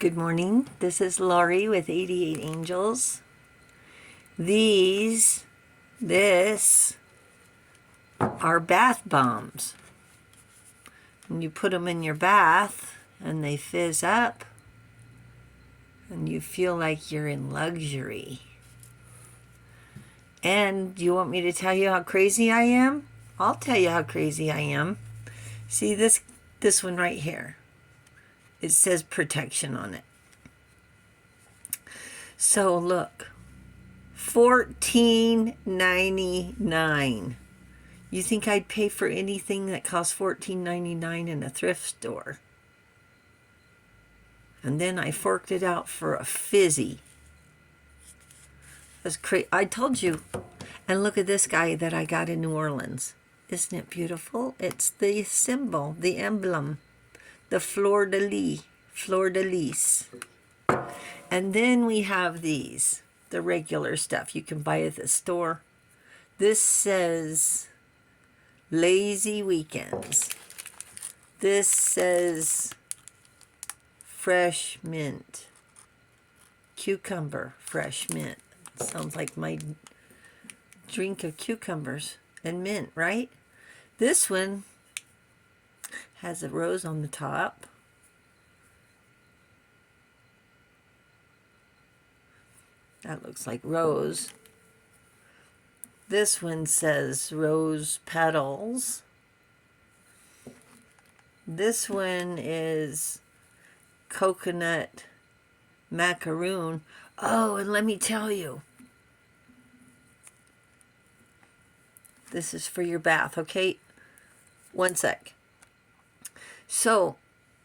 Good morning. This is Laurie with 88 Angels. This are bath bombs. And you put them in your bath and they fizz up and you feel like you're in luxury. And you want me to tell you how crazy I am? I'll tell you how crazy I am. See this one right here. It says protection on it. So look, $14.99. You think I'd pay for anything that costs $14.99 in a thrift store? And then I forked it out for a fizzy. That's crazy. I told you. And look at this guy that I got in New Orleans. Isn't it beautiful? It's the symbol, the emblem, the fleur-de-lis. And then we have these, the regular stuff you can buy at the store. This says lazy weekends. This says fresh mint. Cucumber, fresh mint. Sounds like my drink of cucumbers and mint, right? This one has a rose on the top. That looks like rose. This one says rose petals. This one is coconut macaroon. Oh, and let me tell you, this is for your bath, okay? One sec. So,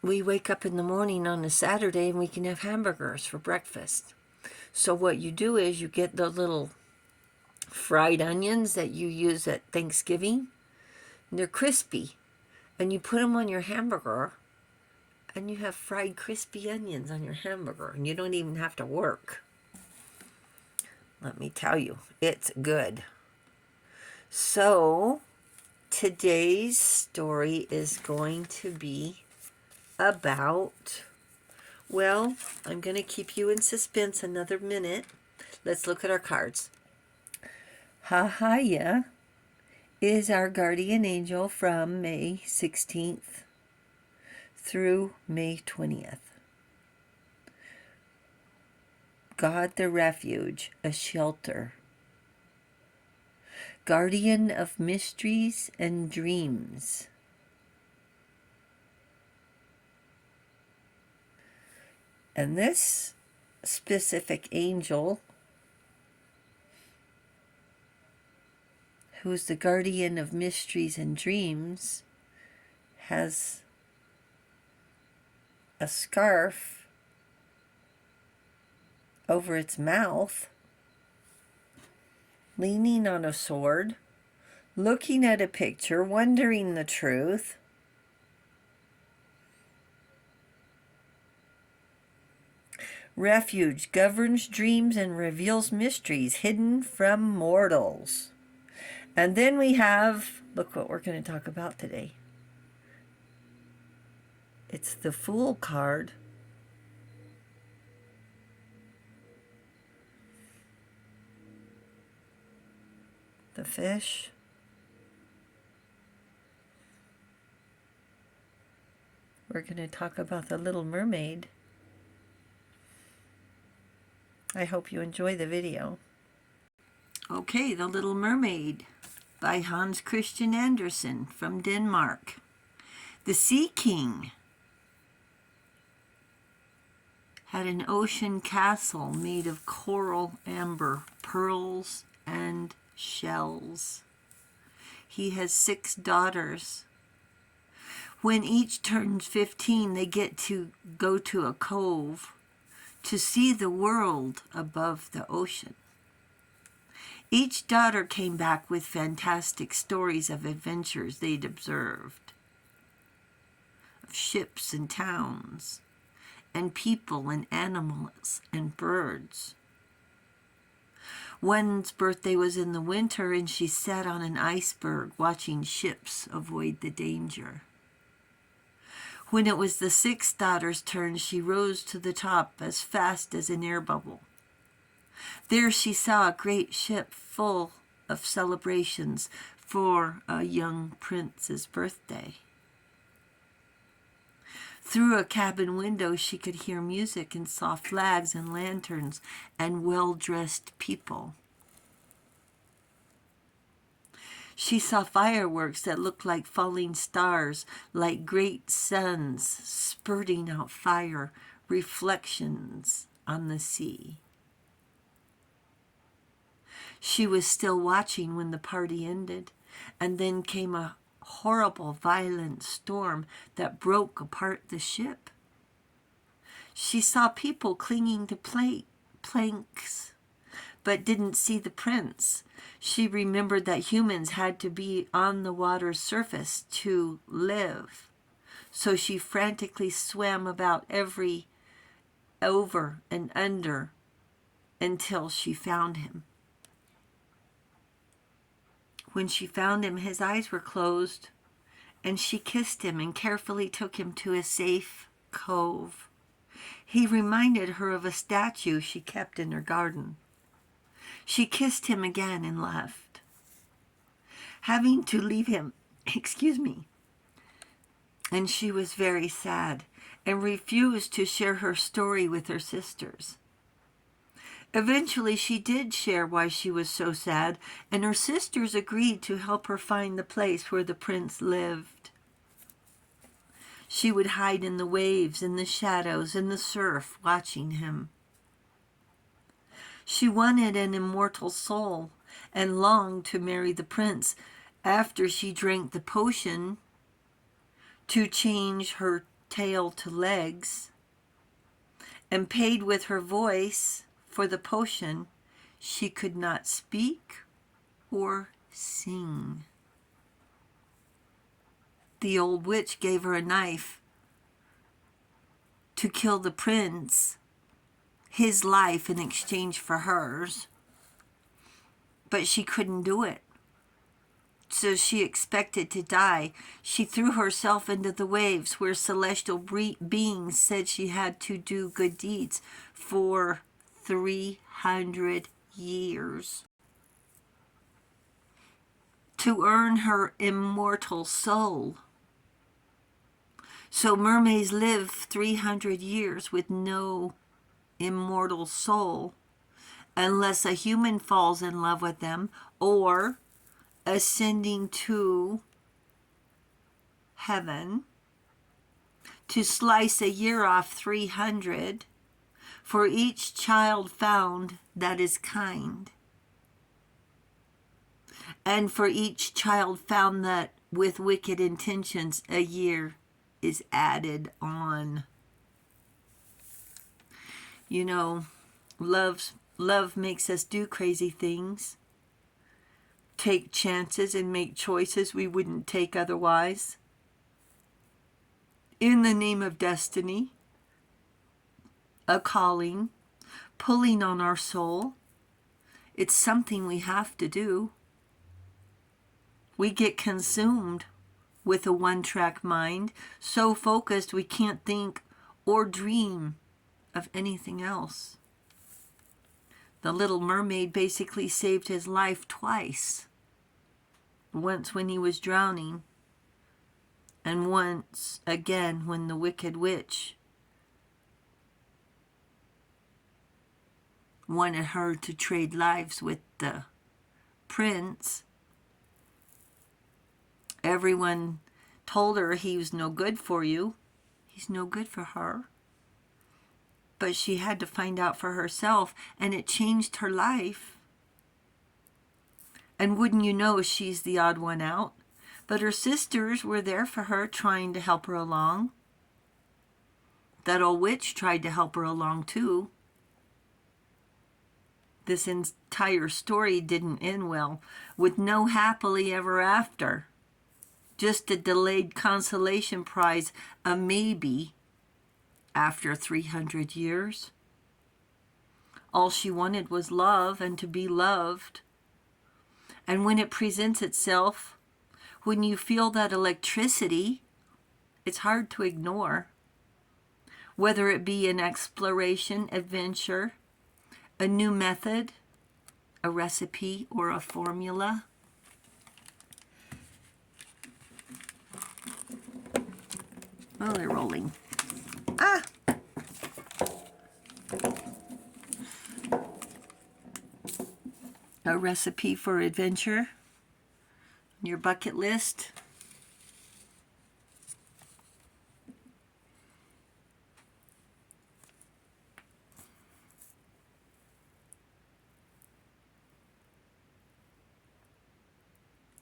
we wake up in the morning on a Saturday and we can have hamburgers for breakfast. So what you do is you get the little fried onions that you use at Thanksgiving. And they're crispy. And you put them on your hamburger and you have fried crispy onions on your hamburger. And you don't even have to work. Let me tell you, it's good. So today's story is going to be about, well, I'm going to keep you in suspense another minute. Let's look at our cards. Hahaya is our guardian angel from May 16th through May 20th. God the refuge, a shelter. Guardian of mysteries and dreams. And this specific angel, who's the guardian of mysteries and dreams, has a scarf over its mouth, leaning on a sword, looking at a picture, wondering the truth. Refuge governs dreams and reveals mysteries hidden from mortals. And then we have, look what we're going to talk about today. It's the Fool card. The fish. We're going to talk about the Little Mermaid. I hope you enjoy the video. Okay, The Little Mermaid by Hans Christian Andersen from Denmark. The Sea King had an ocean castle made of coral, amber, pearls, and shells. He has 6 daughters. When each turns 15, they get to go to a cove to see the world above the ocean. Each daughter came back with fantastic stories of adventures they'd observed, of ships and towns, and people and animals and birds. One's birthday was in the winter, and she sat on an iceberg watching ships avoid the danger. When it was the sixth daughter's turn, she rose to the top as fast as an air bubble. There she saw a great ship full of celebrations for a young prince's birthday. Through a cabin window, she could hear music and saw flags and lanterns and well-dressed people. She saw fireworks that looked like falling stars, like great suns spurting out fire, reflections on the sea. She was still watching when the party ended, and then came a horrible, violent storm that broke apart the ship. She saw people clinging to planks, but didn't see the prince. She remembered that humans had to be on the water's surface to live. So she frantically swam about over and under until she found him. When she found him, his eyes were closed, and she kissed him and carefully took him to a safe cove. He reminded her of a statue she kept in her garden. She kissed him again and left. Having to leave him, and she was very sad and refused to share her story with her sisters. Eventually, she did share why she was so sad, and her sisters agreed to help her find the place where the prince lived. She would hide in the waves, in the shadows, in the surf, watching him. She wanted an immortal soul and longed to marry the prince after she drank the potion to change her tail to legs and paid with her voice for the potion. She could not speak or sing. The old witch gave her a knife to kill the prince, his life in exchange for hers, but she couldn't do it. So she expected to die. She threw herself into the waves where celestial beings said she had to do good deeds for 300 years to earn her immortal soul. So mermaids live 300 years with no immortal soul unless a human falls in love with them or ascending to heaven to slice a year off 300 for each child found that is kind, and for each child found that with wicked intentions a year is added on. You know, love makes us do crazy things, take chances and make choices we wouldn't take otherwise in the name of destiny, a calling, pulling on our soul. It's something we have to do. We get consumed with a one-track mind, so focused we can't think or dream of anything else. The Little Mermaid basically saved his life twice. Once when he was drowning, and once again when the Wicked Witch wanted her to trade lives with the prince. Everyone told her he was no good for you. He's no good for her. But she had to find out for herself, and it changed her life. And wouldn't you know, she's the odd one out. But her sisters were there for her, trying to help her along. That old witch tried to help her along too. This entire story didn't end well, with no happily ever after. Just a delayed consolation prize, a maybe, after 300 years. All she wanted was love and to be loved. And when it presents itself, when you feel that electricity, It's hard to ignore. Whether it be an exploration, adventure, a new method, a recipe, or a formula. Oh, they're rolling. Ah! A recipe for adventure. Your bucket list.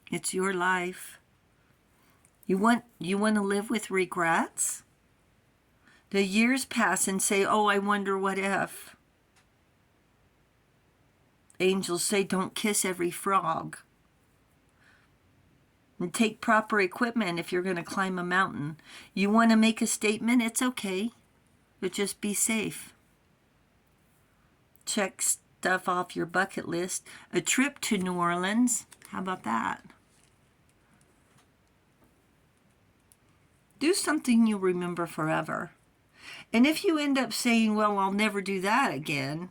It's your life. You want to live with regrets? The years pass and say, oh, I wonder what if. Angels say, don't kiss every frog. And take proper equipment if you're going to climb a mountain. You want to make a statement? It's okay. But just be safe. Check stuff off your bucket list. A trip to New Orleans. How about that? Do something you'll remember forever. And if you end up saying, well, I'll never do that again,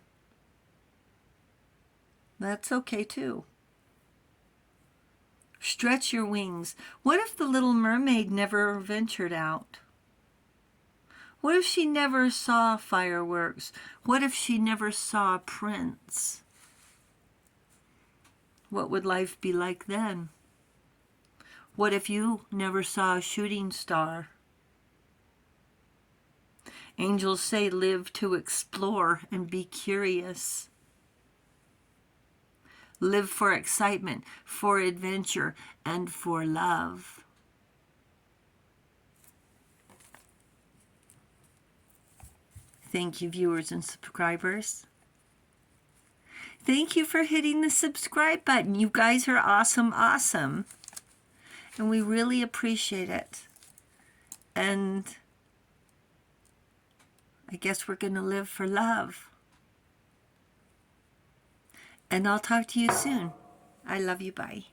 that's okay too. Stretch your wings. What if the little mermaid never ventured out? What if she never saw fireworks? What if she never saw a prince? What would life be like then? What if you never saw a shooting star? Angels say live to explore and be curious. Live for excitement, for adventure, and for love. Thank you, viewers and subscribers. Thank you for hitting the subscribe button. You guys are awesome, awesome. And we really appreciate it. And I guess we're going to live for love. And I'll talk to you soon. I love you. Bye.